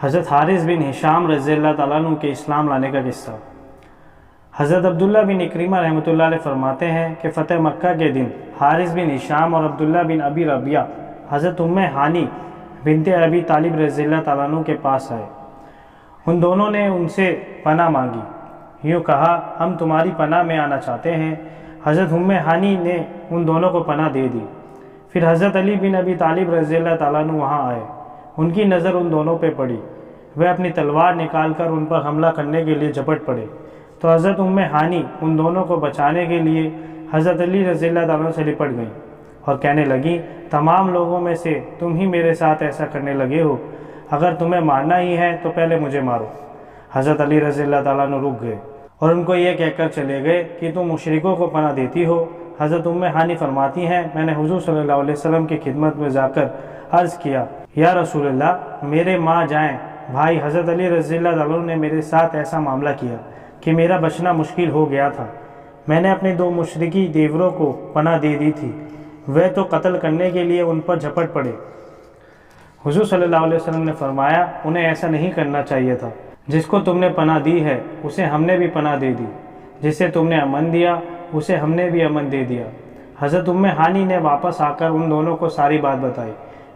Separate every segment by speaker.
Speaker 1: حضرت حارث بن ہشام رضی اللہ تعالیٰ عنہ کے اسلام لانے کا قصہ۔ حضرت عبداللہ بن اکرمہ رحمۃ اللہ علیہ فرماتے ہیں کہ فتح مکہ کے دن حارث بن ہشام اور عبداللہ بن ابی ربیعہ حضرت ہانی بنت ابی طالب رضی اللہ تعالیٰ عنہ کے پاس آئے۔ ان دونوں نے ان سے پناہ مانگی، یوں کہا ہم تمہاری پناہ میں آنا چاہتے ہیں۔ حضرت ہانی نے ان دونوں کو پناہ دے دی۔ پھر حضرت علی بن ابی طالب رضی اللہ تعالیٰ عنہ وہاں آئے۔ ان کی نظر ان دونوں پہ پڑی، وہ اپنی تلوار نکال کر ان پر حملہ کرنے کے لیے جھپٹ پڑے، تو حضرت ہانی ان دونوں کو بچانے کے لیے حضرت علی رضی اللہ تعالیٰ عنہ سے لپٹ گئیں اور کہنے لگیں تمام لوگوں میں سے تم ہی میرے ساتھ ایسا کرنے لگے ہو، اگر تمہیں مارنا ہی ہے تو پہلے مجھے مارو۔ حضرت علی رضی اللہ تعالیٰ عنہ رک گئے اور ان کو یہ کہہ کر چلے گئے کہ تم مشرکوں کو پناہ دیتی ہو۔ حضرت ہانی فرماتی ہیں میں نے حضور صلی اللہ علیہ وسلم کی خدمت میں جا کر عرض کیا یا رسول اللہ، میرے ماں جائیں بھائی حضرت علی رضی اللہ تعالیٰ عنہ نے میرے ساتھ ایسا معاملہ کیا کہ میرا بچنا مشکل ہو گیا تھا۔ میں نے اپنے 2 مشرکی دیوروں کو پناہ دے دی تھی، وہ تو قتل کرنے کے لیے ان پر جھپٹ پڑے۔ حضور صلی اللہ علیہ وسلم نے فرمایا انہیں ایسا نہیں کرنا چاہیے تھا، جس کو تم نے پناہ دی ہے اسے ہم نے بھی پناہ دے دی، جسے تم نے امن دیا اسے ہم نے بھی امن دے دیا۔ حضرت ہانی نے واپس آ کر ان دونوں کو ساری بات بتائی،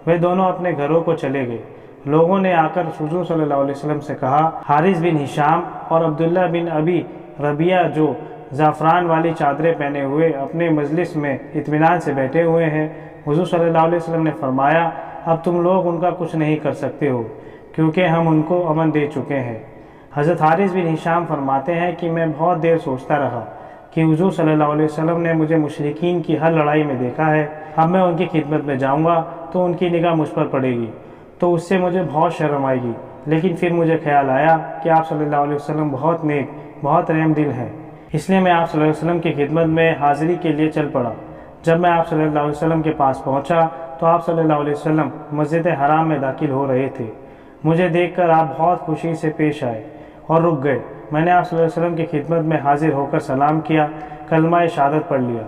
Speaker 1: وہ دونوں اپنے گھروں کو چلے گئے۔ لوگوں نے آ کر حضور صلی اللہ علیہ وسلم سے کہا حارث بن ہشام اور عبداللہ بن ابی ربیعہ جو زعفران والی چادریں پہنے ہوئے اپنے مجلس میں اطمینان سے بیٹھے ہوئے ہیں۔ حضور صلی اللہ علیہ وسلم نے فرمایا اب تم لوگ ان کا کچھ نہیں کر سکتے ہو کیونکہ ہم ان کو امن دے چکے ہیں۔ حضرت حارث بن ہشام فرماتے ہیں کہ میں بہت دیر سوچتا رہا کہ حضور صلی اللہ علیہ وسلم نے مجھے مشرکین کی ہر لڑائی میں دیکھا ہے، اب میں ان کی خدمت میں جاؤں گا تو ان کی نگاہ مجھ پر پڑے گی تو اس سے مجھے بہت شرم آئے گی، لیکن پھر مجھے خیال آیا کہ آپ صلی اللہ علیہ وسلم بہت نیک بہت رحم دل ہیں، اس لیے میں آپ صلی اللہ علیہ وسلم کی خدمت میں حاضری کے لیے چل پڑا۔ جب میں آپ صلی اللہ علیہ وسلم کے پاس پہنچا تو آپ صلی اللہ علیہ وسلم مسجد حرام میں داخل ہو رہے تھے۔ مجھے دیکھ کر آپ بہت خوشی سے پیش آئے اور رک گئے۔ میں نے آپ صلی اللہ علیہ وسلم کی خدمت میں حاضر ہو کر سلام کیا، کلمہ شہادت پڑھ لیا۔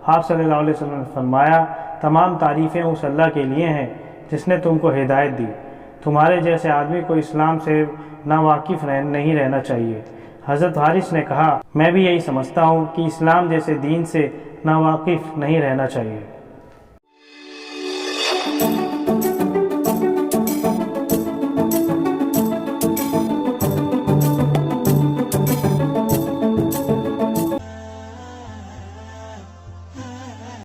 Speaker 1: آپ صلی اللہ علیہ وسلم نے فرمایا تمام تعریفیں اس اللہ کے لیے ہیں جس نے تم کو ہدایت دی، تمہارے جیسے آدمی کو اسلام سے ناواقف نہیں رہنا چاہیے۔ حضرت حارث نے کہا میں بھی یہی سمجھتا ہوں کہ اسلام جیسے دین سے ناواقف نہیں رہنا چاہیے۔